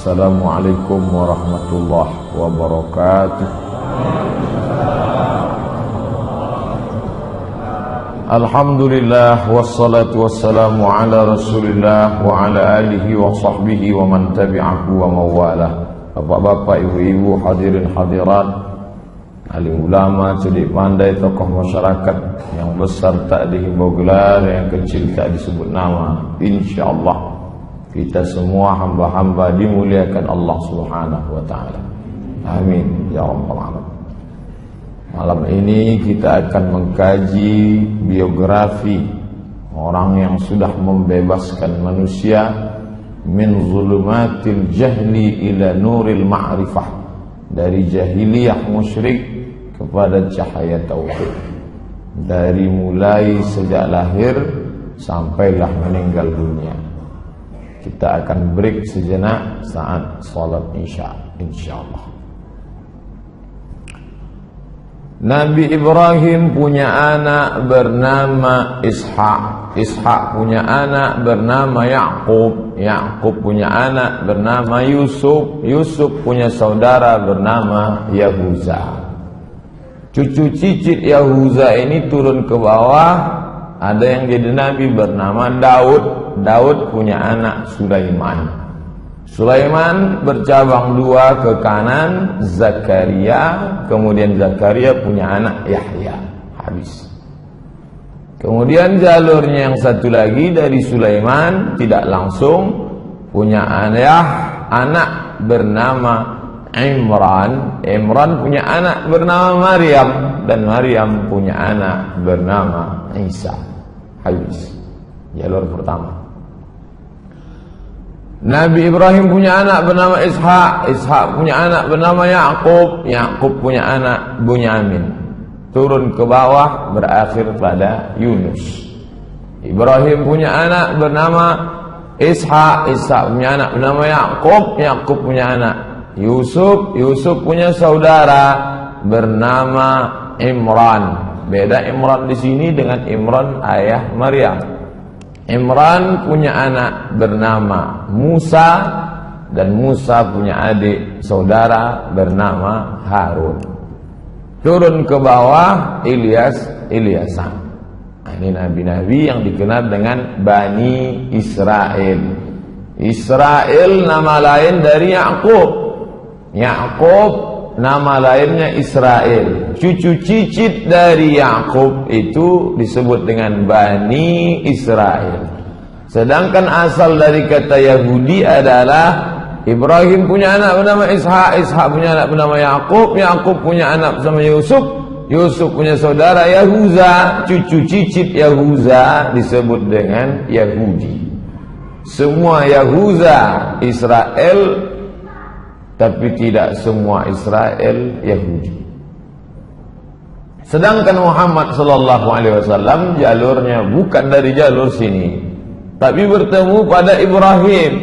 Assalamualaikum warahmatullahi wabarakatuh. Alhamdulillah wassalatu wassalamu ala Rasulillah wa ala alihi wa sahbihi wa man tabi'ahu wa mawalah. Bapak-bapak, ibu-ibu, hadirin hadirat, alim ulama, cerdik pandai, tokoh masyarakat, yang besar tak dihimbau gelar, yang kecil tak disebut nama. Insyaallah kita semua hamba-hamba dimuliakan Allah Subhanahu wa taala. Amin ya rabbal alamin. Malam ini kita akan mengkaji biografi orang yang sudah membebaskan manusia min zulumatil jahli ila nuril ma'rifah, dari jahiliyah musyrik kepada cahaya tauhid, dari mulai sejak lahir sampailah meninggal dunia. Kita akan break sejenak saat salat isya insyaallah. Nabi Ibrahim punya anak bernama Ishak. Ishak punya anak bernama Yaqub. Yaqub punya anak bernama Yusuf. Yusuf punya saudara bernama Yahuza. Cucu cicit Yahuza ini turun ke bawah, ada yang jadi nabi bernama Daud. Daud punya anak Sulaiman. Sulaiman bercabang dua ke kanan, Zakaria. Kemudian Zakaria punya anak Yahya. Habis. Kemudian jalurnya yang satu lagi dari Sulaiman tidak langsung punya anak bernama Imran. Imran punya anak bernama Maryam, dan Maryam punya anak bernama Isa. Habis. Jalur pertama. Nabi Ibrahim punya anak bernama Ishak. Ishak punya anak bernama Yaqub. Yaqub punya anak Bunyamin. Turun ke bawah berakhir pada Yunus. Ibrahim punya anak bernama Ishak. Ishak punya anak bernama Yaqub. Yaqub punya anak Yusuf. Yusuf punya saudara bernama Imran. Beda Imran di sini dengan Imran ayah Maryam. Imran punya anak bernama Musa, dan Musa punya adik saudara bernama Harun. Turun ke bawah Ilyasan. Nah, ini nabi-nabi yang dikenal dengan Bani Israel. Israel nama lain dari Yaqub. Yaqub nama lainnya Israel. Cucu cicit dari Yaqub itu disebut dengan Bani Israel. Sedangkan asal dari kata Yahudi adalah Ibrahim punya anak bernama Ishak. Ishak punya anak bernama Yaqub. Yaqub punya anak bernama Yusuf. Yusuf punya saudara Yahuza. Cucu cicit Yahuza disebut dengan Yahudi. Semua Yahuza Israel, tapi tidak semua Israel Yahudi. Sedangkan Muhammad sallallahu alaihi wasallam jalurnya bukan dari jalur sini, tapi bertemu pada Ibrahim.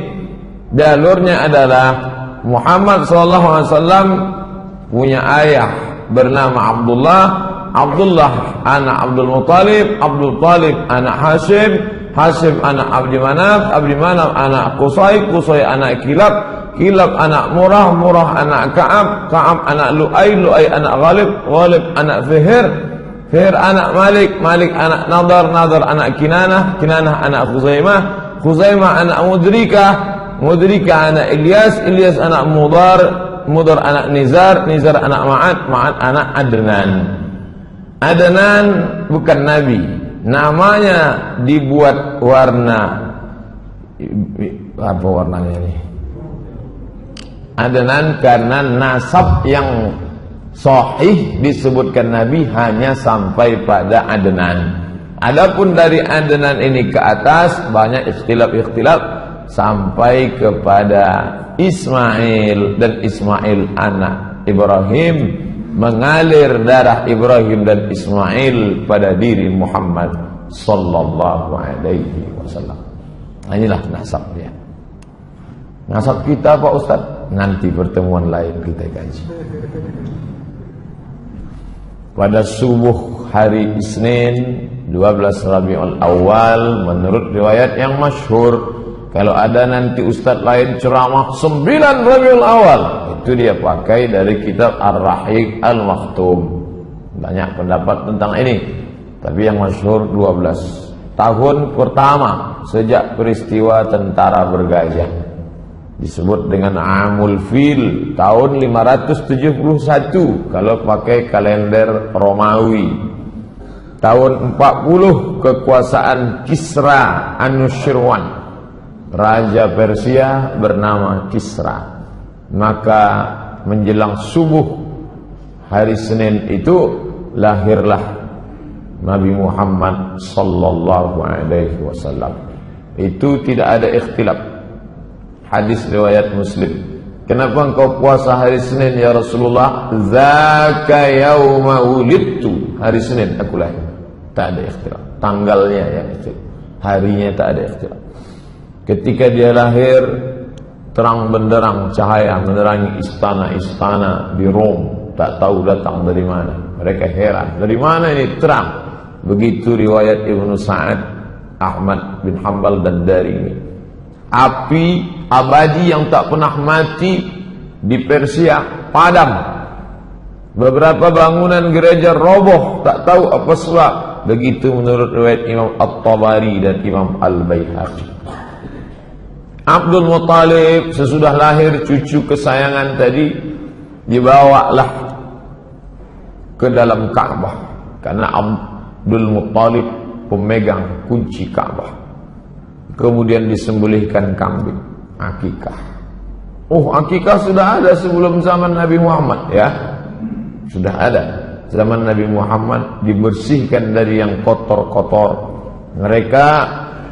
Jalurnya adalah Muhammad sallallahu alaihi wasallam punya ayah bernama Abdullah. Abdullah anak Abdul Muttalib. Abdul Muttalib anak Hashim. Hashim anak Abdi Manaf. Abdi Manaf anak Qusay. Qusay anak Kilab. Kilab anak Murah. Murah anak Ka'ab. Ka'ab anak Lu'ay. Lu'ay anak Ghalib. Ghalib anak Fihir. Fihir anak Malik. Malik anak Nadar. Nadar anak Kinanah. Kinanah anak Khuzaimah. Khuzaimah anak Mudrikah. Mudrikah anak Ilyas. Ilyas anak Mudar. Mudar anak Nizar. Nizar anak Ma'ad. Ma'ad anak Adnan. Adnan bukan Nabi. Namanya dibuat warna. Apa warnanya ini? Adnan karena nasab yang sahih disebutkan Nabi hanya sampai pada Adnan. Adapun dari Adnan ini ke atas banyak ikhtilaf sampai kepada Ismail, dan Ismail anak Ibrahim, mengalir darah Ibrahim dan Ismail pada diri Muhammad sallallahu alaihi wasallam. Inilah nasab dia. Nasab kita Pak Ustaz, nanti pertemuan lain kita kaji. Pada subuh hari Isnin 12 Rabiul Awal, menurut riwayat yang masyhur, Kalau ada nanti ustadz lain ceramah 9 Rabiul Awal, itu dia pakai dari kitab Ar-Rahiq Al-Maktum. Banyak pendapat tentang ini, tapi yang masyhur 12 tahun pertama sejak peristiwa tentara bergajah, disebut dengan Amul Fil, tahun 571 kalau pakai kalender Romawi. Tahun 40 kekuasaan Kisra Anushirwan, raja Persia bernama Kisra. Maka menjelang subuh hari Senin itu lahirlah Nabi Muhammad sallallahu alaihi wasallam. Itu tidak ada ikhtilaf. Hadis riwayat Muslim. Kenapa engkau puasa hari Senin ya Rasulullah? Zaka yauma wulidtu. Hari Senin aku lahir. Tak ada ikhtilaf. Tanggalnya ya itu. Harinya tak ada ikhtilaf. Ketika dia lahir, terang benderang cahaya menerangi istana-istana di Rom. Tak tahu datang dari mana. Mereka heran. Dari mana ini terang? Begitu riwayat Ibnu Sa'ad, Ahmad bin Hanbal dan Darimi. Api abadi yang tak pernah mati di Persia padam. Beberapa bangunan gereja roboh, tak tahu apa sebab. Begitu menurut riwayat Imam At-Tabari dan Imam Al-Baihaqi. Abdul Muttalib sesudah lahir cucu kesayangan tadi dibawalah ke dalam Ka'bah, karena Abdul Muttalib pemegang kunci Ka'bah. Kemudian disembelihkan kambing, akikah. Oh, akikah sudah ada sebelum zaman Nabi Muhammad ya. Sudah ada. Zaman Nabi Muhammad dibersihkan dari yang kotor-kotor. Mereka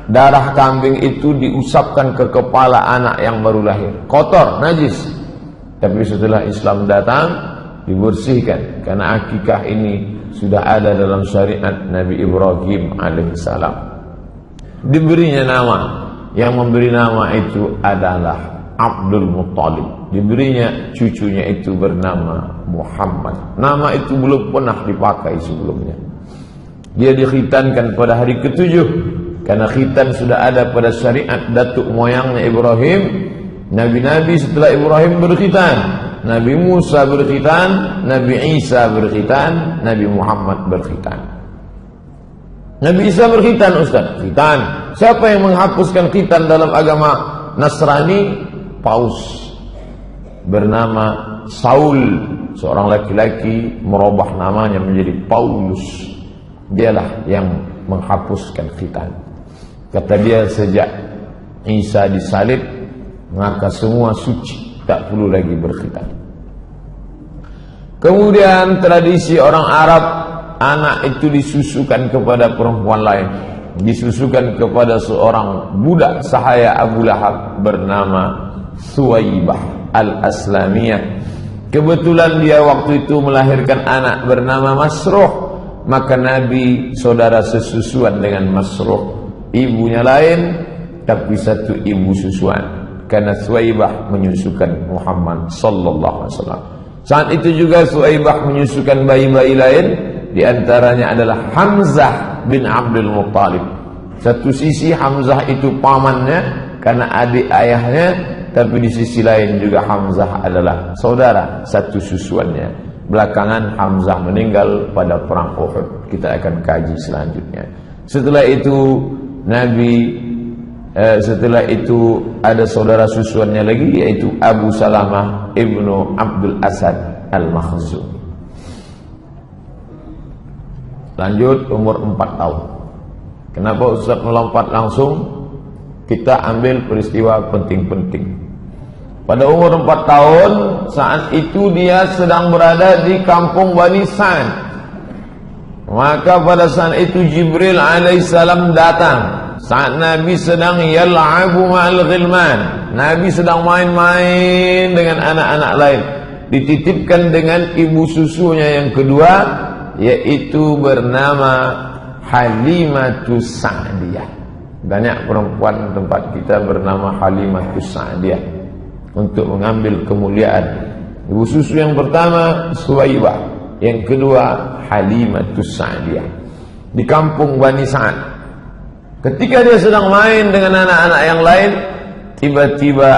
darah kambing itu diusapkan ke kepala anak yang baru lahir. Kotor, najis. Tapi setelah Islam datang dibersihkan, karena akikah ini sudah ada dalam syariat Nabi Ibrahim alaihissalam. Diberinya nama, yang memberi nama itu adalah Abdul Muttalib. Diberinya cucunya itu bernama Muhammad. Nama itu belum pernah dipakai sebelumnya. Dia dikhitankan pada hari ke-7, karena khitan sudah ada pada syariat datuk moyangnya Ibrahim. Nabi-nabi setelah Ibrahim berkhitan. Nabi Musa berkhitan, Nabi Isa berkhitan, Nabi Muhammad berkhitan. Nabi Isa berkhitan, Ustaz. Khitan. Siapa yang menghapuskan khitan dalam agama Nasrani? Paus bernama Saul, seorang laki-laki merubah namanya menjadi Paulus. Dialah yang menghapuskan khitan. Kata dia, sejak Isa disalib maka semua suci, tak perlu lagi berkhitan. Kemudian tradisi orang Arab, anak itu disusukan kepada perempuan lain, disusukan kepada seorang budak sahaya Abu Lahab bernama Suwaibah Al-Aslamiyah. Kebetulan dia waktu itu melahirkan anak bernama Masruh. Maka Nabi saudara sesusuan dengan Masruh. Ibunya lain, tapi satu ibu susuan, karena Suwaibah menyusukan Muhammad sallallahu alaihi wasallam. Saat itu juga Suwaibah menyusukan bayi-bayi lain. Di antaranya adalah Hamzah bin Abdul Muttalib. Satu sisi Hamzah itu pamannya karena adik ayahnya, tapi di sisi lain juga Hamzah adalah saudara satu susuannya. Belakangan Hamzah meninggal pada perang Uhud. Kita akan kaji selanjutnya. Setelah itu ada saudara susuannya lagi, yaitu Abu Salamah ibnu Abdul Asad Al-Makhzumi. Lanjut, umur 4 tahun. Kenapa Ustaz melompat langsung? Kita ambil peristiwa penting-penting. Pada umur 4 tahun, saat itu dia sedang berada di kampung Bani Sa'd. Maka pada saat itu Jibril alaihissalam datang. Saat Nabi sedang yal'abu ma'al ghilman, Nabi sedang main-main dengan anak-anak lain. Dititipkan dengan ibu susunya yang kedua, yaitu bernama Halimatus Sa'diyah. Banyak perempuan tempat kita bernama Halimatus Sa'diyah untuk mengambil kemuliaan. Ibu susu yang pertama Suwaibah, yang kedua Halimatus Sa'diyah, di kampung Bani Sa'd. Ketika dia sedang main dengan anak-anak yang lain, tiba-tiba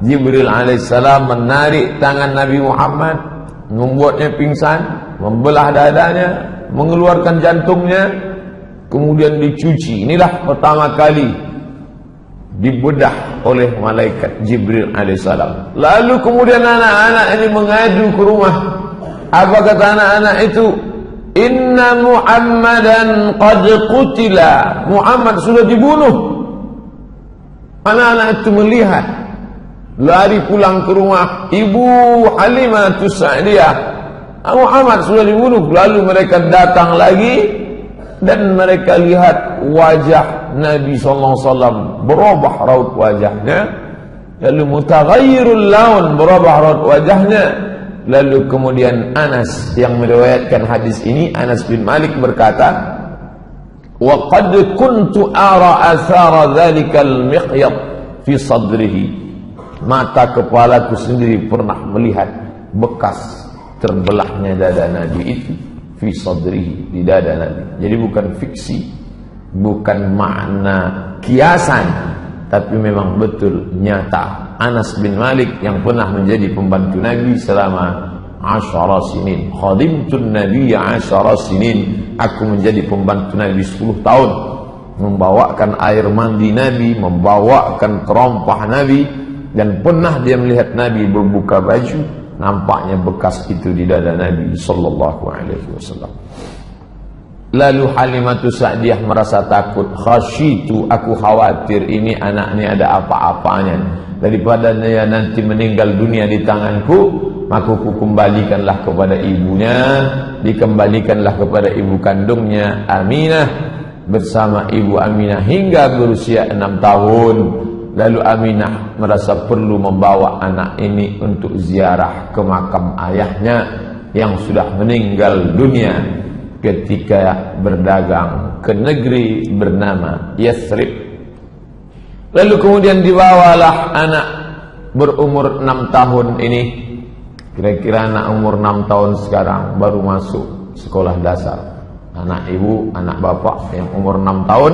Jibril alaihissalam menarik tangan Nabi Muhammad, membuatnya pingsan, membelah dadanya, mengeluarkan jantungnya, kemudian dicuci. Inilah pertama kali dibedah oleh malaikat Jibril alaihissalam. Lalu kemudian anak-anak ini mengadu ke rumah. Apa kata anak-anak itu? Inna Muhammadan qad qutila. Muhammad sudah dibunuh. Anak-anak itu melihat, lari pulang ke rumah Ibu Halimah Sa'diyah. Muhammad sudah dibunuh. Lalu mereka datang lagi dan mereka lihat wajah Nabi SAW berubah raut wajahnya. Lalu mutaghayyirul laun, berubah raut wajahnya. Lalu kemudian Anas yang meriwayatkan hadis ini, Anas bin Malik berkata, wa qad kuntu ara athara dhalikal miqyad fi sadrihi. Mata kepalaku sendiri pernah melihat bekas terbelahnya dada Nabi itu fi sadrihi, di dada Nabi. Jadi bukan fiksi, bukan makna kiasan, tapi memang betul nyata. Anas bin Malik yang pernah menjadi pembantu Nabi selama 10 sinin. Khadimtun Nabiyya 10 sinin. Aku menjadi pembantu Nabi 10 tahun, membawakan air mandi Nabi, membawakan terompah Nabi, dan pernah dia melihat Nabi berbuka baju, nampaknya bekas itu di dada Nabi sallallahu alaihi wasallam. Lalu Halimatu Sa'diyah merasa takut. Khasyitu, aku khawatir ini anak ini ada apa-apanya. Daripada dia nanti meninggal dunia di tanganku, maka ku kembalikanlah kepada ibunya, dikembalikanlah kepada ibu kandungnya Aminah bersama ibu Aminah hingga berusia 6 tahun. Lalu Aminah merasa perlu membawa anak ini untuk ziarah ke makam ayahnya yang sudah meninggal dunia ketika berdagang ke negeri bernama Yathrib. Lalu kemudian dibawalah anak berumur 6 tahun ini. Kira-kira anak umur 6 tahun sekarang baru masuk sekolah dasar. Anak ibu, anak bapak yang umur 6 tahun,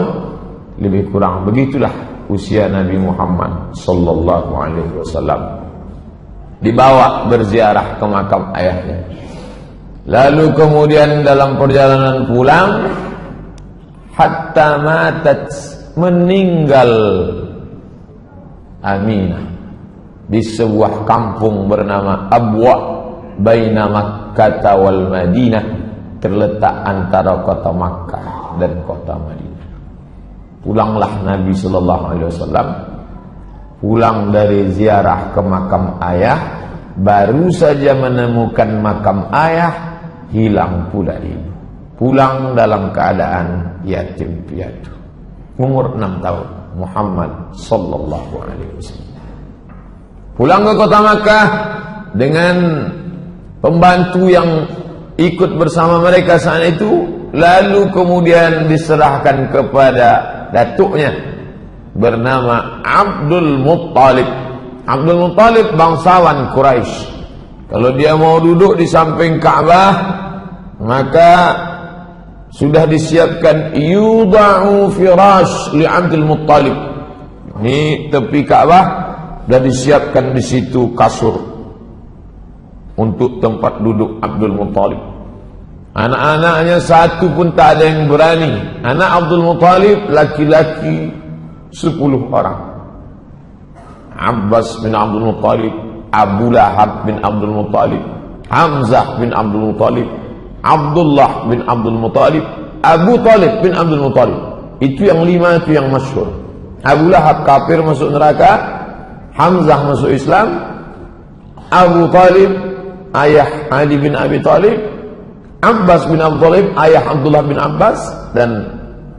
lebih kurang begitulah usia Nabi Muhammad sallallahu alaihi wasallam. Dibawa berziarah ke makam ayahnya. Lalu kemudian dalam perjalanan pulang, hatta matat, meninggal Aminah di sebuah kampung bernama Abwa baina Makkah wal Madinah, terletak antara kota Makkah dan kota Madinah. Pulanglah Nabi sallallahu alaihi wasallam, pulang dari ziarah ke makam ayah, baru saja menemukan makam ayah, hilang pula ibu. Pulang dalam keadaan yatim piatu. Umur 6 tahun Muhammad sallallahu alaihi wasallam. Pulang ke kota Makkah dengan pembantu yang ikut bersama mereka saat itu. Lalu kemudian diserahkan kepada datuknya bernama Abdul Muttalib. Abdul Muttalib bangsawan Quraisy. Kalau dia mau duduk di samping Ka'bah, maka sudah disiapkan yudha'u firash li Abdul Muttalib. Ini tepi Ka'bah sudah disiapkan di situ kasur untuk tempat duduk Abdul Muttalib. Anak-anaknya satu pun tak ada yang berani. Anak Abdul Muttalib laki-laki 10 orang. Abbas bin Abdul Muttalib, Abu Lahab bin Abdul Muttalib, Hamzah bin Abdul Muttalib, Abdullah bin Abdul Muttalib, Abu Talib bin Abdul Muttalib. Itu yang 5 itu yang masyhur. Abu Lahab kafir masuk neraka, Hamzah masuk Islam, Abu Talib ayah Ali bin Abi Talib, Abbas bin Abu Talib ayah Abdullah bin Abbas, dan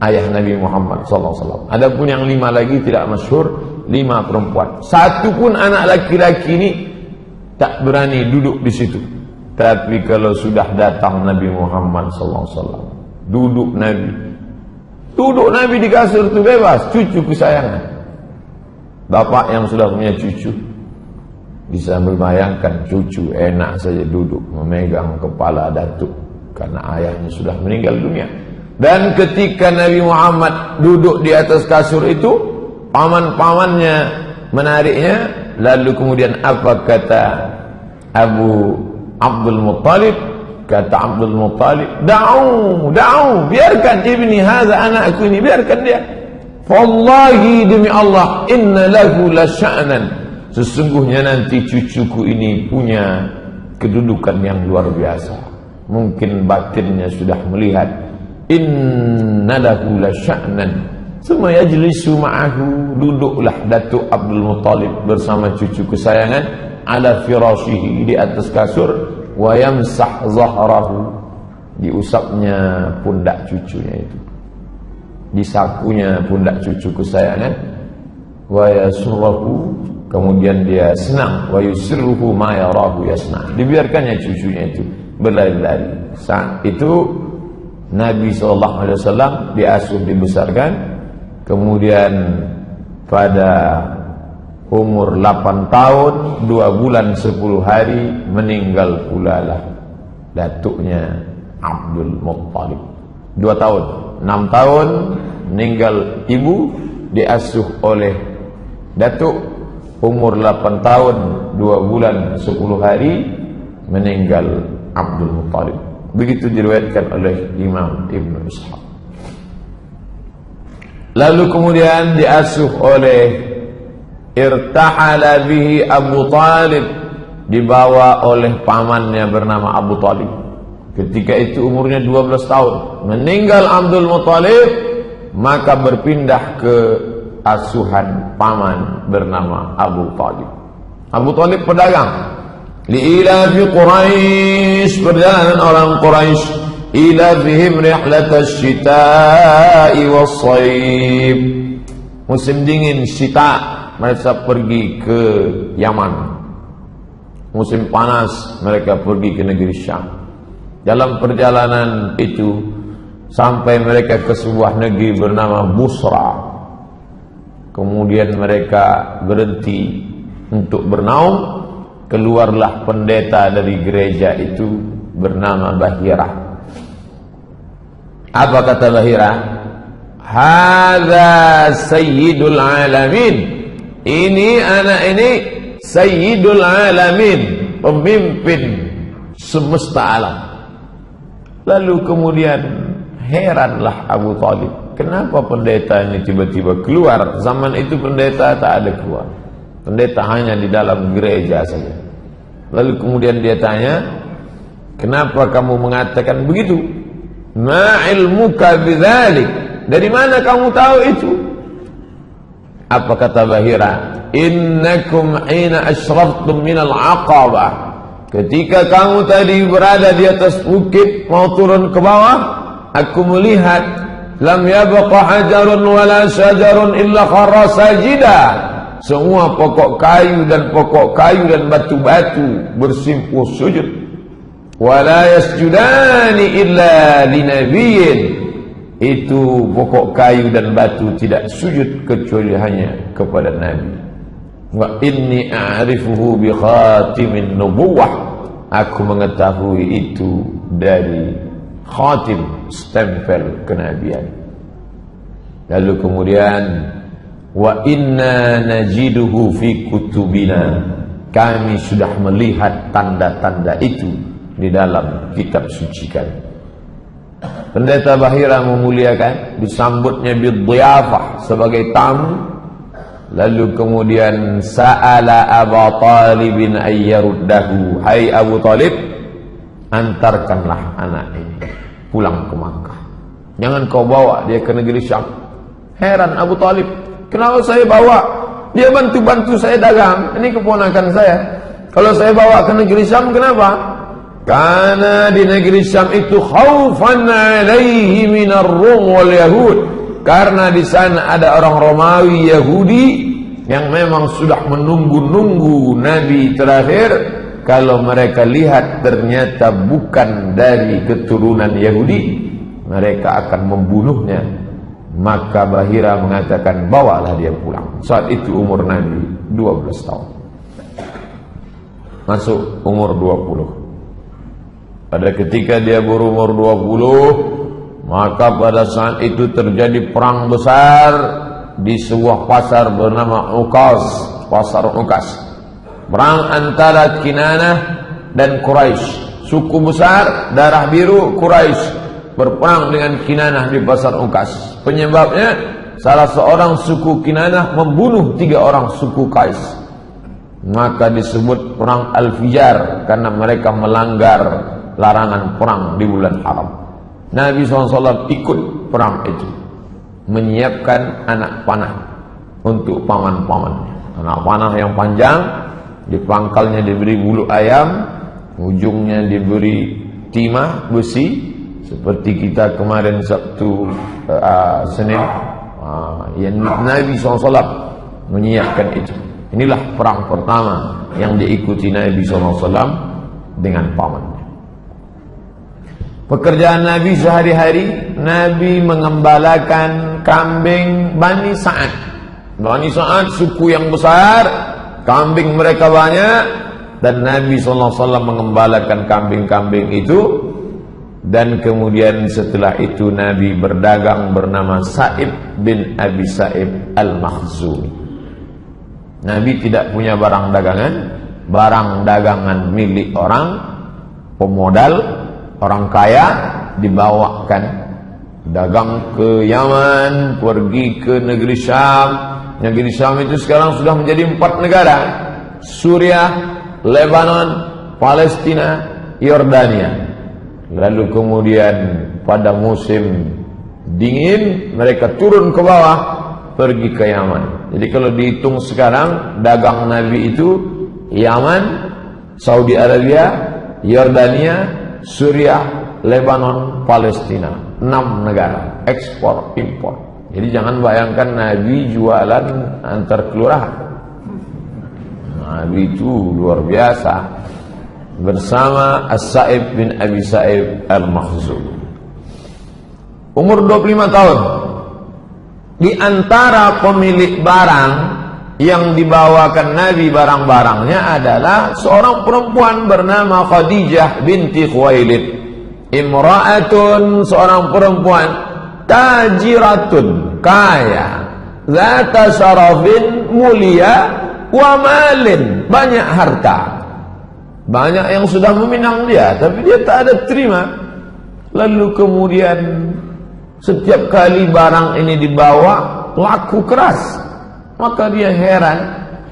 ayah Nabi Muhammad SAW. Adapun yang 5 lagi tidak masyhur, 5 perempuan. Satu pun anak laki-laki ini tak berani duduk di situ. Tapi kalau sudah datang Nabi Muhammad SAW, duduk Nabi di kasur itu bebas, cucu kesayangan. Bapak yang sudah punya cucu bisa membayangkan cucu enak saja duduk memegang kepala datuk karena ayahnya sudah meninggal dunia. Dan ketika Nabi Muhammad duduk di atas kasur itu, paman-pamannya menariknya, lalu kemudian apa kata Abu Abdul Muttalib? Kata Abdul Muttalib, da'u, biarkan ibni hadza, anakku ini, biarkan dia. Wallahi, demi Allah, inna lahu la sya'nan, sesungguhnya nanti cucuku ini punya kedudukan yang luar biasa. Mungkin batinnya sudah melihat. Inna lahu la sya'nan. Summa yajlisu ma'ahu, duduklah Datuk Abdul Muttalib bersama cucu kesayangan ala firashihi, di atas kasur, wa yamsah zahrahu, diusapnya pundak cucunya itu, disapunya pundak cucu kesayangan, wa yasurruhu, kemudian dia senang, wa yusirruhu ma yarahu yasna, dibiarkannya cucunya itu berlari-lari. Saat itu Nabi SAW diasuh, dibesarkan, kemudian pada umur 8 tahun 2 bulan 10 hari meninggal pula lah datuknya Abdul Muttalib. 2 tahun, 6 tahun meninggal ibu, diasuh oleh datuk. Umur 8 tahun 2 bulan 10 hari meninggal Abdul Muttalib. Begitu diriwayatkan oleh Imam Ibn Ishaq. Lalu kemudian diasuh oleh, irtahala bihi Abu Talib, dibawa oleh pamannya bernama Abu Talib. Ketika itu umurnya 12 tahun. Meninggal Abdul Muttalib, maka berpindah ke asuhan paman bernama Abu Talib. Abu Talib pedagang. Li'ilafi Quraisy, perjalanan orang Quraisy, ilafihim rihlatasy syita'i was-shayb, musim dingin syita, mereka pergi ke Yaman. Musim panas mereka pergi ke negeri Syam. Dalam perjalanan itu sampai mereka ke sebuah negeri bernama Busra. Kemudian mereka berhenti untuk bernaung. Keluarlah pendeta dari gereja itu bernama Bahira. Apa kata Bahira? Hadza sayyidul alamin, ini anak ini Sayyidul Alamin, pemimpin semesta alam. Lalu kemudian heranlah Abu Talib, kenapa pendeta ini tiba-tiba keluar? Zaman itu pendeta tak ada keluar, pendeta hanya di dalam gereja saja. Lalu kemudian dia tanya, kenapa kamu mengatakan begitu? Ma ilmuka bidzalik, dari mana kamu tahu itu? Apa kata Bahira? Innakum hina ashraftum minal aqabah, ketika kamu tadi berada di atas bukit mau turun ke bawah, aku melihat lam yabqa hajarun wala syajarun illa kharra sajida, semua pokok kayu dan batu-batu bersimpuh sujud. Wala yasjudani illa linabiyyin, itu pokok kayu dan batu tidak sujud kecuali hanya kepada Nabi. Wa inni a'rifuhu bi khatimin nubuwah, aku mengetahui itu dari khatim, stempel kenabian. Lalu kemudian wa inna najiduhu fi kutubina, kami sudah melihat tanda-tanda itu di dalam kitab suci kami. Pendeta Bahira memuliakan, disambutnya bidhiyafah, sebagai tamu. Lalu kemudian sa'ala Abu Talibin ayyaruddahu, hai Abu Talib, antarkanlah anak ini pulang ke Makkah, jangan kau bawa dia ke negeri Syam. Heran Abu Talib, kenapa saya bawa? Dia bantu-bantu saya dagang, ini keponakan saya. Kalau saya bawa ke negeri Syam, kenapa? Karena di negeri Syam itu khaufan alaihi minar Rum wal Yahud, karena di sana ada orang Romawi Yahudi yang memang sudah menunggu-nunggu Nabi terakhir. Kalau mereka lihat ternyata bukan dari keturunan Yahudi, mereka akan membunuhnya. Maka Bahira mengatakan, bawalah dia pulang. Saat itu umur Nabi 12 tahun, masuk umur 20. Pada ketika dia berumur 20, maka pada saat itu terjadi perang besar di sebuah pasar bernama Uqas. pasar Ukas. Perang antara Kinanah dan Quraisy. Suku besar darah biru Quraisy berperang dengan Kinanah di pasar Ukas. Penyebabnya salah seorang suku Kinanah membunuh 3 orang suku Qais. Maka disebut perang Al-Fijar karena mereka melanggar larangan perang di bulan haram. Nabi SAW ikut perang itu, menyiapkan anak panah untuk paman-pamannya. Anak panah yang panjang, di pangkalnya diberi bulu ayam, ujungnya diberi timah besi, seperti kita kemarin Sabtu Senin. Yang Nabi SAW menyiapkan itu. Inilah perang pertama yang diikuti Nabi SAW dengan pamannya. Pekerjaan Nabi sehari-hari, Nabi mengembalakan kambing Bani Sa'ad. Bani Sa'ad suku yang besar, kambing mereka banyak, dan Nabi SAW mengembalakan kambing-kambing itu. Dan kemudian setelah itu Nabi berdagang bernama Sa'ib bin Abi Sa'ib Al-Makhzumi. Nabi tidak punya barang dagangan. Barang dagangan milik orang pemodal, orang kaya, dibawakan dagang ke Yaman, pergi ke negeri Syam. Negeri Syam itu sekarang sudah menjadi 4 negara: Suriah, Lebanon, Palestina, Yordania. Lalu kemudian pada musim dingin mereka turun ke bawah, pergi ke Yaman. Jadi kalau dihitung sekarang, dagang Nabi itu Yaman, Saudi Arabia, Yordania, Suriah, Lebanon, Palestina. 6 negara, ekspor impor. Jadi jangan bayangkan Nabi jualan antar kelurahan. Nabi itu luar biasa, bersama As-Sa'ib bin Abi Sa'ib Al-Makhzumi. Umur 25 tahun. Di antara pemilik barang yang dibawakan Nabi barang-barangnya adalah seorang perempuan bernama Khadijah binti Khuwailid. Imra'atun, seorang perempuan, tajiratun, kaya, zata syarafin, mulia, wa malin, banyak harta. Banyak yang sudah meminang dia, tapi dia tak ada terima. Lalu kemudian setiap kali barang ini dibawa, laku keras. Maka dia heran,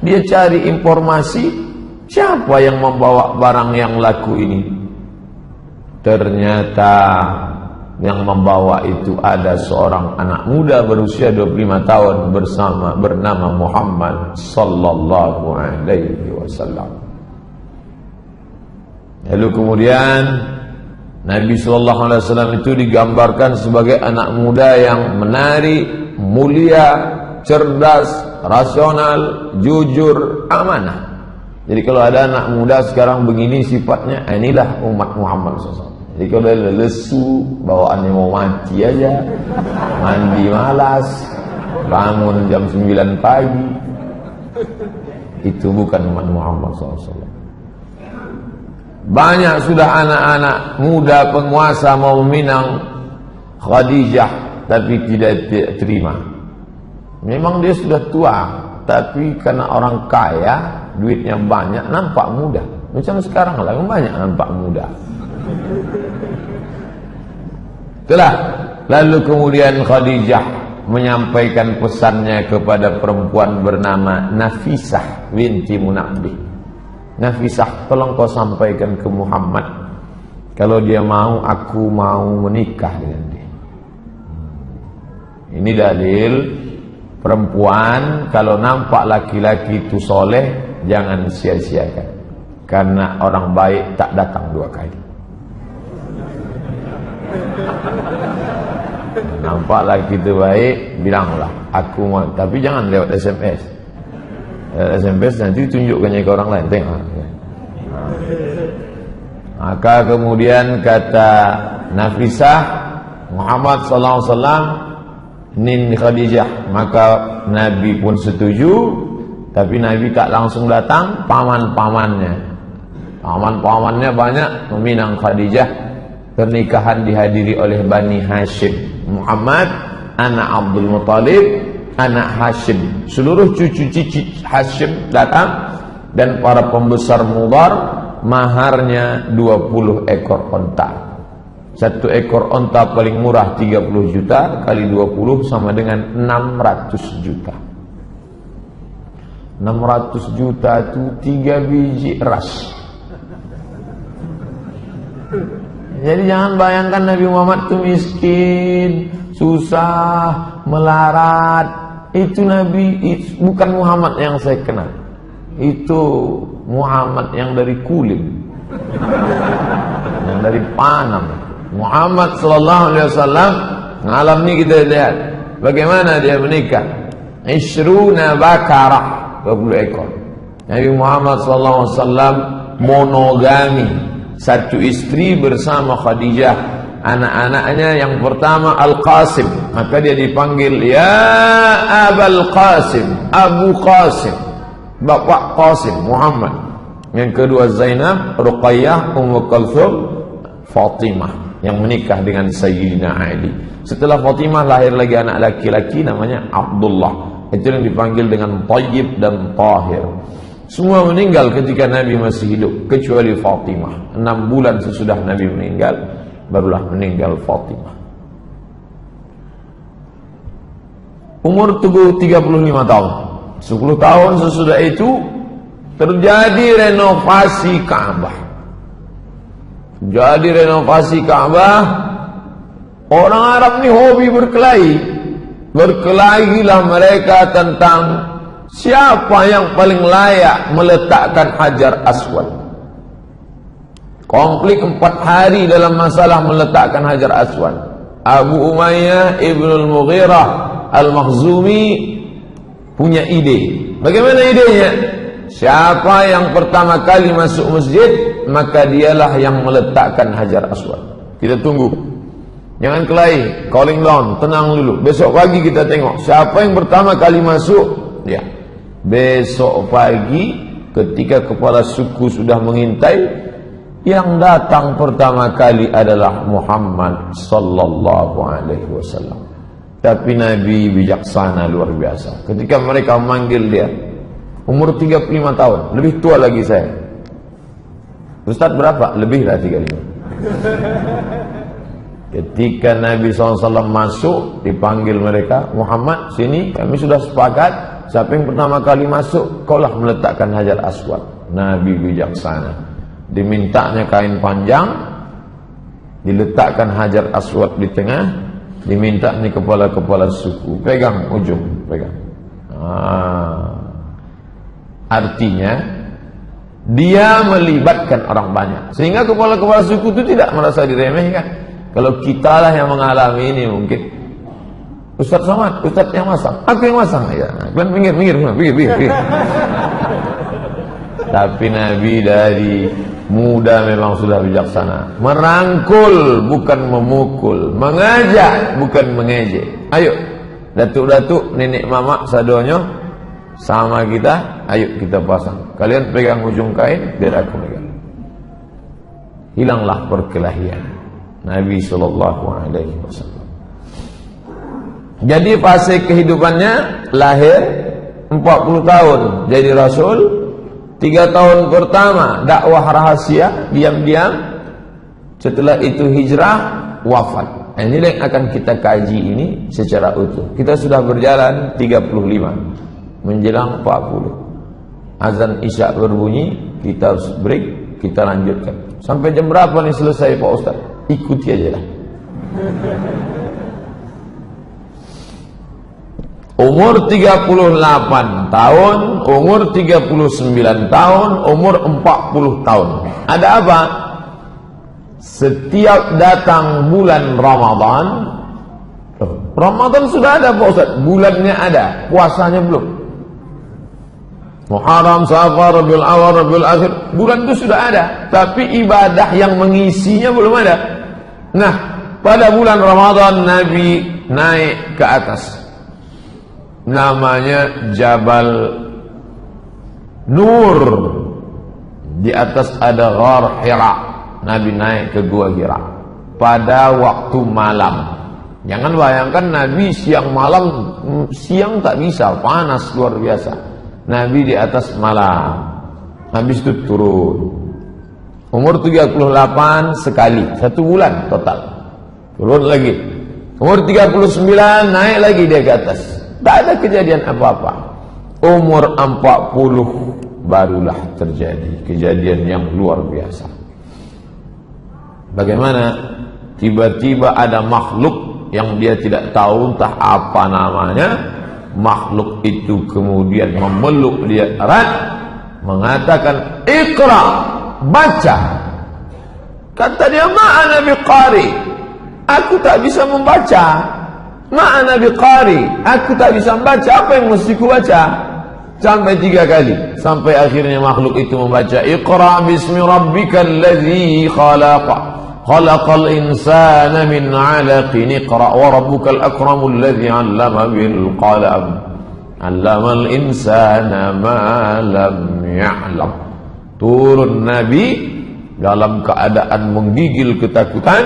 dia cari informasi, siapa yang membawa barang yang laku ini. Ternyata yang membawa itu ada seorang anak muda berusia 25 tahun bernama Muhammad sallallahu alaihi wasallam. Lalu kemudian Nabi sallallahu alaihi wasallam itu digambarkan sebagai anak muda yang menarik, mulia, cerdas, rasional, jujur, amanah. Jadi kalau ada anak muda sekarang begini sifatnya, inilah umat Muhammad SAW. Jadi kalau ada lesu, bawaannya mau mati aja, mandi malas, bangun jam 9 pagi, itu bukan umat Muhammad SAW. Banyak sudah anak-anak muda penguasa mau meminang Khadijah, tapi tidak terima. Memang dia sudah tua, tapi karena orang kaya, duitnya banyak, nampak muda. Macam sekarang lah, banyak nampak muda. Itulah. Lalu kemudian Khadijah menyampaikan pesannya kepada perempuan bernama Nafisah binti Munabbih. Nafisah, tolong kau sampaikan ke Muhammad, kalau dia mau, aku mau menikah dengan dia. Ini dalil perempuan kalau nampak laki-laki itu soleh, jangan sia-siakan, karena orang baik tak datang 2 kali. Nampak laki itu baik, bilanglah aku mau, tapi jangan lewat SMS. SMS nanti tunjukkannya ke orang lain, tengok. Maka kemudian kata Nafisah, Muhammad sallallahu alaihi wasallam nin Khadijah. Maka Nabi pun setuju, tapi Nabi tak langsung datang, paman-pamannya banyak meminang Khadijah. Pernikahan dihadiri oleh Bani Hashim. Muhammad anak Abdul Muttalib, anak Hashim. Seluruh cucu cicit Hashim datang, dan para pembesar Mudhar maharnya 20 ekor onta. Satu ekor onta paling murah 30 juta kali 20 sama dengan 600 juta. 600 juta itu 3 biji eras. Jadi jangan bayangkan Nabi Muhammad itu miskin, susah, melarat. Itu Nabi, bukan Muhammad yang saya kenal. Itu Muhammad yang dari Kulim, yang dari Panam. Muhammad sallallahu alaihi wasallam ngalam ini kita lihat bagaimana dia menikah. Ishruna bakarah, 20 ekor. Nabi Muhammad sallallahu alaihi wasallam monogami, satu istri bersama Khadijah. Anak-anaknya yang pertama Al-Qasim, maka dia dipanggil ya Abul Qasim, Abu Qasim, Bapak Qasim Muhammad. Yang kedua Zainab, Ruqayyah, Ummu Kulthum, Fatimah yang menikah dengan Sayyidina Ali. Setelah Fatimah lahir lagi anak laki-laki namanya Abdullah. Itu yang dipanggil dengan Thayyib dan Tahir. Semua meninggal ketika Nabi masih hidup kecuali Fatimah. 6 bulan sesudah Nabi meninggal barulah meninggal Fatimah. Umur tubuh 35 tahun. 10 tahun sesudah itu terjadi renovasi Ka'bah. Jadi renovasi Ka'bah, orang Arab ini hobi berkelahi. Berkelahilah mereka tentang siapa yang paling layak meletakkan Hajar Aswad. Konflik 4 hari dalam masalah meletakkan Hajar Aswad. Abu Umayyah Ibnul Mughirah Al-Makhzumi punya ide. Bagaimana idenya? Siapa yang pertama kali masuk masjid, maka dialah yang meletakkan Hajar Aswad. Kita tunggu. Jangan kelahi, calling down, tenang dulu. Besok pagi kita tengok siapa yang pertama kali masuk. Ya. Besok pagi ketika kepala suku sudah mengintai, yang datang pertama kali adalah Muhammad sallallahu alaihi wasallam. Tapi Nabi bijaksana luar biasa. Ketika mereka memanggil dia, umur 35 tahun, lebih tua lagi saya. Ustaz berapa? Lebih lah 35. Ketika Nabi SAW masuk, dipanggil mereka, Muhammad sini, kami sudah sepakat, siapa yang pertama kali masuk, kaulah meletakkan Hajar Aswad. Nabi bijaksana. Dimintanya kain panjang, diletakkan Hajar Aswad di tengah, diminta nih kepala-kepala suku, pegang ujung, pegang. Artinya dia melibatkan orang banyak, sehingga kepala-kepala suku itu tidak merasa diremehkan. Kalau kita lah yang mengalami ini mungkin, Ustaz Somad, Ustaz yang masang, aku yang masang ya. Kan pinggir. Tapi Nabi dari muda memang sudah bijaksana. Merangkul bukan memukul, mengajak bukan mengejek. Ayo, datuk-datuk, nenek mama sadonyo sama kita, ayo kita pasang. Kalian pegang ujung kain, biar aku pegang. Hilanglah perkelahian. Nabi sallallahu alaihi wasallam. Jadi fase kehidupannya lahir 40 tahun jadi rasul, 3 tahun pertama dakwah rahasia diam-diam, setelah itu hijrah, wafat. Ini yang akan kita kaji ini secara utuh. Kita sudah berjalan 35 menjelang 40. Azan Isya berbunyi, kita harus break, kita lanjutkan. Sampai jam berapa nih selesai Pak Ustaz? Ikuti aja lah. Umur 38 tahun, umur 39 tahun, umur 40 tahun. Ada apa? Setiap datang bulan Ramadan, Ramadan sudah ada Pak Ustaz, bulannya ada, puasanya belum. Muharram, Safar, Rabiul Awal, Rabiul Akhir, bulan itu sudah ada, tapi ibadah yang mengisinya belum ada. Nah, pada bulan Ramadan Nabi naik ke atas. Namanya Jabal Nur. Di atas ada Ghar Hira. Nabi naik ke Gua Hira pada waktu malam. Jangan bayangkan Nabi siang malam, siang tak bisa, panas luar biasa. Nabi di atas malam, habis itu turun. Umur 38 sekali, 1 bulan total. Turun lagi. Umur 39 naik lagi dia ke atas. Tak ada kejadian apa-apa. Umur 40 barulah terjadi kejadian yang luar biasa. Bagaimana tiba-tiba ada makhluk yang dia tidak tahu entah apa namanya. Makhluk itu kemudian memeluk dia erat, mengatakan, "Iqra, baca." Kata dia, "Ma'ana biqari." Aku tak bisa membaca. Ma'ana biqari. Aku tak bisa membaca. Apa yang mesti ku baca? Sampai 3 kali. Sampai akhirnya makhluk itu membaca, "Iqra bismi rabbikal ladzi khalaqa. Khalaqal insana min 'alaqin. Iqra wa rabbukal akramul ladzi 'allama bil qalam. 'Allamal insana ma lam ya'lam." Turun Nabi dalam keadaan menggigil ketakutan,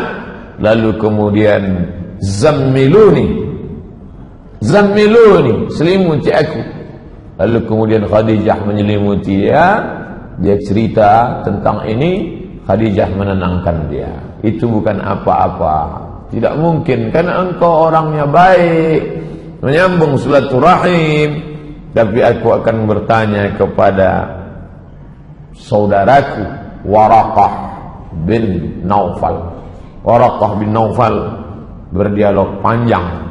lalu kemudian, "Zammiluni, zammiluni, selimuti aku." Lalu kemudian Khadijah menyelimuti dia. Dia cerita tentang ini. Khadijah menenangkan dia. Itu bukan apa-apa. Tidak mungkin, karena engkau orangnya baik, menyambung silaturahim. Tapi aku akan bertanya kepada saudaraku Waraqah bin Naufal. Waraqah bin Naufal berdialog panjang.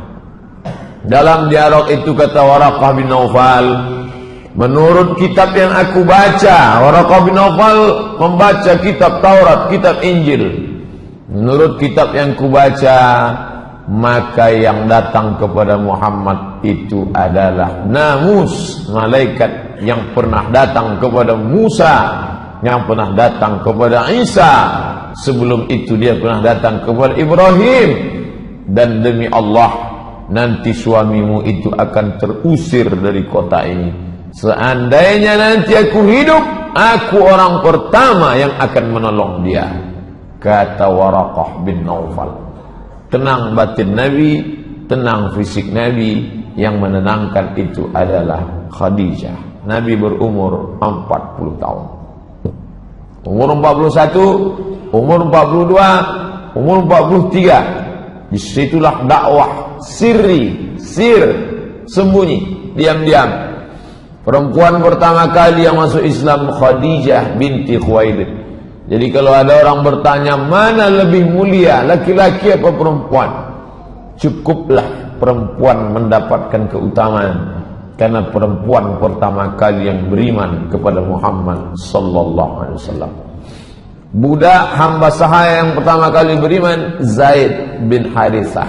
Dalam dialog itu kata Waraqah bin Naufal, menurut kitab yang aku baca, Waraqah bin Naufal membaca kitab Taurat, kitab Injil. Menurut kitab yang ku baca, maka yang datang kepada Muhammad itu adalah namus, malaikat yang pernah datang kepada Musa, yang pernah datang kepada Isa. Sebelum itu dia pernah datang kepada Ibrahim. Dan demi Allah, nanti suamimu itu akan terusir dari kota ini. Seandainya nanti aku hidup, aku orang pertama yang akan menolong dia. Kata Waraqah bin Naufal. Tenang batin Nabi, tenang fisik Nabi. Yang menenangkan itu adalah Khadijah. Nabi berumur 40 tahun. Umur 41, umur 42, umur 43. Disitulah dakwah sirri, sembunyi, diam-diam. Perempuan pertama kali yang masuk Islam Khadijah binti Khuwailid. Jadi kalau ada orang bertanya mana lebih mulia, laki-laki apa perempuan, cukuplah perempuan mendapatkan keutamaan, karena perempuan pertama kali yang beriman kepada Muhammad sallallahu alaihi wasallam. Budak hamba sahaya yang pertama kali beriman Zaid bin Harithah.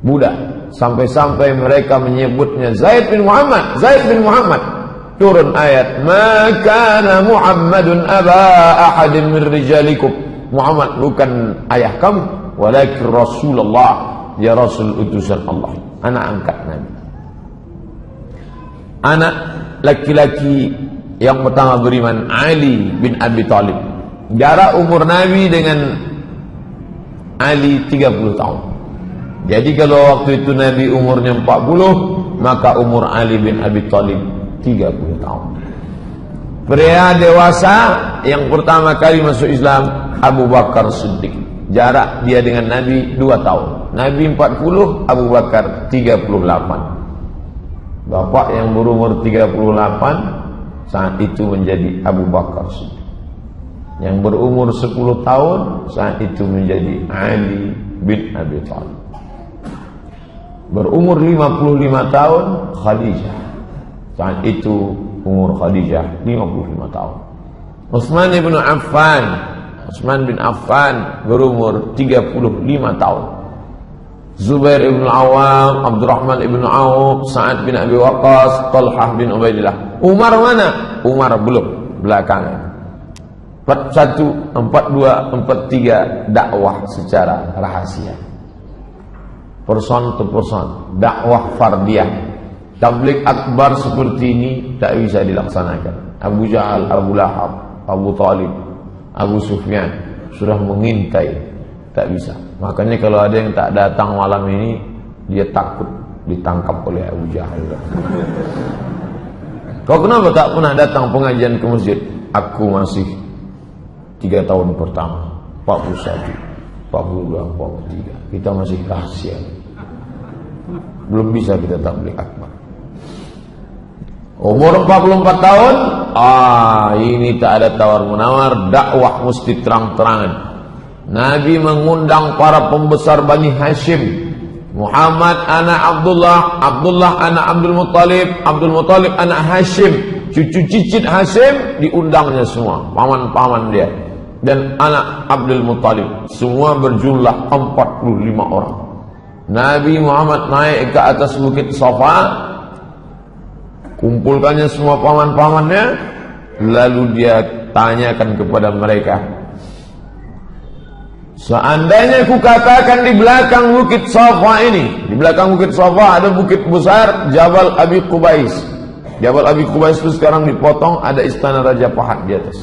Budak, sampai-sampai mereka menyebutnya Zaid bin Muhammad, Zaid bin Muhammad. Turun ayat, "Ma kana Muhammadun aba ahadin min rijalikum." Muhammad bukan ayah kamu, walakin Rasulullah, ya Rasul utusan Allah, anak angkat Nabi. Anak laki-laki yang pertama beriman Ali bin Abi Thalib. Jarak umur Nabi dengan Ali 30 tahun. Jadi kalau waktu itu Nabi umurnya 40, maka umur Ali bin Abi Thalib 30 tahun. Pria dewasa yang pertama kali masuk Islam Abu Bakar Siddiq. Jarak dia dengan Nabi 2 tahun. Nabi 40, Abu Bakar 38. Bapak yang berumur 38 saat itu menjadi Abu Bakar Siddiq. Yang berumur 10 tahun saat itu menjadi Ali bin Abi Thalib. Berumur 55 tahun Khadijah. Saat itu umur Khadijah 55 tahun. Utsman bin Affan. Utsman bin Affan berumur 35 tahun. Zubair bin Awam, Abdurrahman bin Auf, Sa'ad bin Abi Waqqas, Talhah bin Ubaidillah. Umar mana? Umar belum, belakangan. 41, 42, 43 dakwah secara rahasia. Person to person, dakwah fardiyah. Tabligh akbar seperti ini tak bisa dilaksanakan. Abu Jahal, Abu Lahab, Abu Talib, Abu Sufyan sudah mengintai Tak bisa. Makanya kalau ada yang tak datang malam ini, dia takut ditangkap oleh Abu Jahal. Kau kenapa tak pernah datang pengajian ke masjid? Aku masih 3 tahun pertama, 41, 42, 43. Kita masih rahasia. Belum bisa kita tabligh akbar. Umur 44 tahun, ini tak ada tawar-menawar, dakwah mesti terang-terangan. Nabi mengundang para pembesar Bani Hashim. Muhammad anak Abdullah, Abdullah anak Abdul Muttalib, Abdul Muttalib anak Hashim, cucu cicit Hashim diundangnya semua, paman-paman dia. Dan anak Abdul Muttalib, semua berjumlah 45 orang. Nabi Muhammad naik ke atas bukit Safa, kumpulkannya semua paman-pamannya, lalu dia tanyakan kepada mereka, seandainya ku katakan di belakang bukit Safa ini, di belakang bukit Safa ada bukit besar Jabal Abi Qubais. Jabal Abi Qubais itu sekarang dipotong, ada istana Raja Fahad di atas.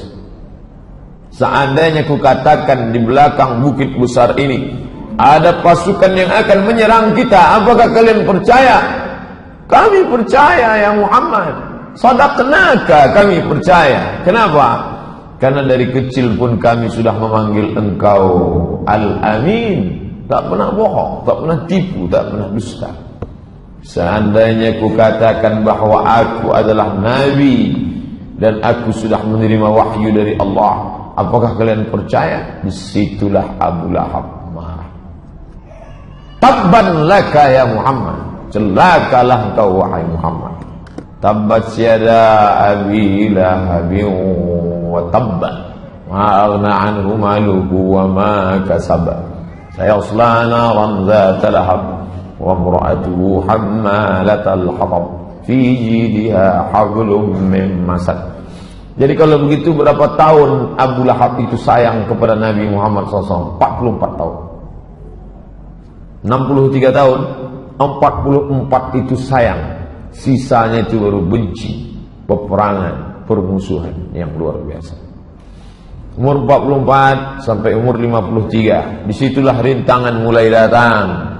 Seandainya ku katakan di belakang bukit besar ini ada pasukan yang akan menyerang kita, apakah kalian percaya? Kami percaya ya Muhammad. Sadaqnaka, kami percaya. Kenapa? Karena dari kecil pun kami sudah memanggil engkau Al-Amin. Tak pernah bohong, tak pernah tipu, tak pernah dusta. Seandainya ku katakan bahwa aku adalah Nabi dan aku sudah menerima wahyu dari Allah, apakah kalian percaya? Disitulah Abu Lahab marah. Tabban laka ya Muhammad, celakalah kau wahai Muhammad. Tabbat yada abi lahabin wa tabba ma aghna anhu maluhu wa ma kasaba sayasla naran dhata lahab wa imra'atuhu hammalatal hatab fi jidha hablum min masad. Jadi kalau begitu berapa tahun Abu Lahab itu sayang kepada Nabi Muhammad SAW? 44 tahun. 63 tahun, 44 itu sayang, sisanya itu baru benci, peperangan, permusuhan yang luar biasa. Umur 44 sampai umur 53, disitulah rintangan mulai datang.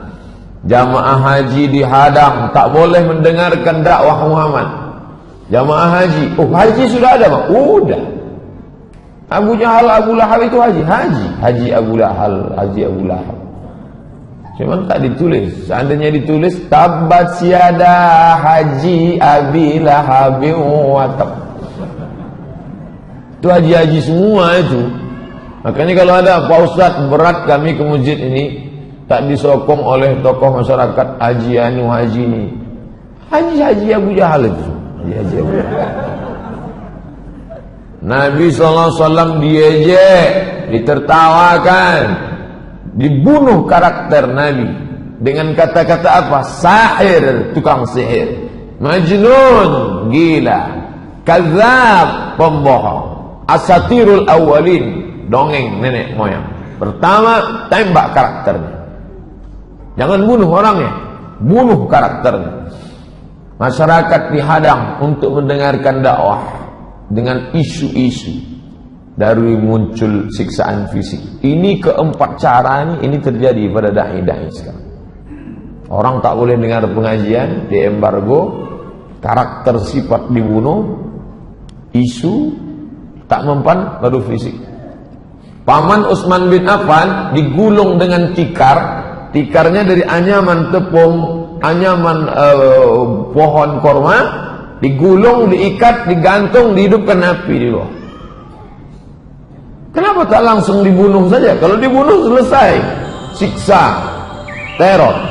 Jamaah haji dihadang, tak boleh mendengarkan dakwah Muhammad. Jamaah haji, haji sudah ada Bang? Udah. Abu Jahal, Abu Lahab itu haji Abu Lahab. Cuman tak ditulis. Seandainya ditulis tabbat siada haji Abi Lahab wa tab. Itu haji-haji semua itu. Makanya kalau ada Pak Ustaz berat kami ke masjid ini, tak disokong oleh tokoh masyarakat haji anu haji ini. Haji Abu Jahal itu. Haji Abu Jahal. Nabi SAW diejek, ditertawakan, dibunuh karakter Nabi dengan kata-kata apa? Sahir, tukang sihir, majnun, gila, kadzab, pembohong, asatirul awalin, dongeng nenek moyang. Pertama, tembak karakternya. Jangan bunuh orangnya, bunuh karakternya. Masyarakat dihadang untuk mendengarkan dakwah dengan isu-isu, dari muncul siksaan fisik. Ini keempat cara ini terjadi pada dai-dai sekarang. Orang tak boleh dengar pengajian, diembargo, karakter sifat dibunuh, isu tak mempan, baru fisik. Paman Utsman bin Affan digulung dengan tikar, tikarnya dari anyaman tepung, anyaman pohon korma, digulung, diikat, digantung, dihidupkan api di bawah. Kenapa tak langsung dibunuh saja? Kalau dibunuh selesai, siksa, teror.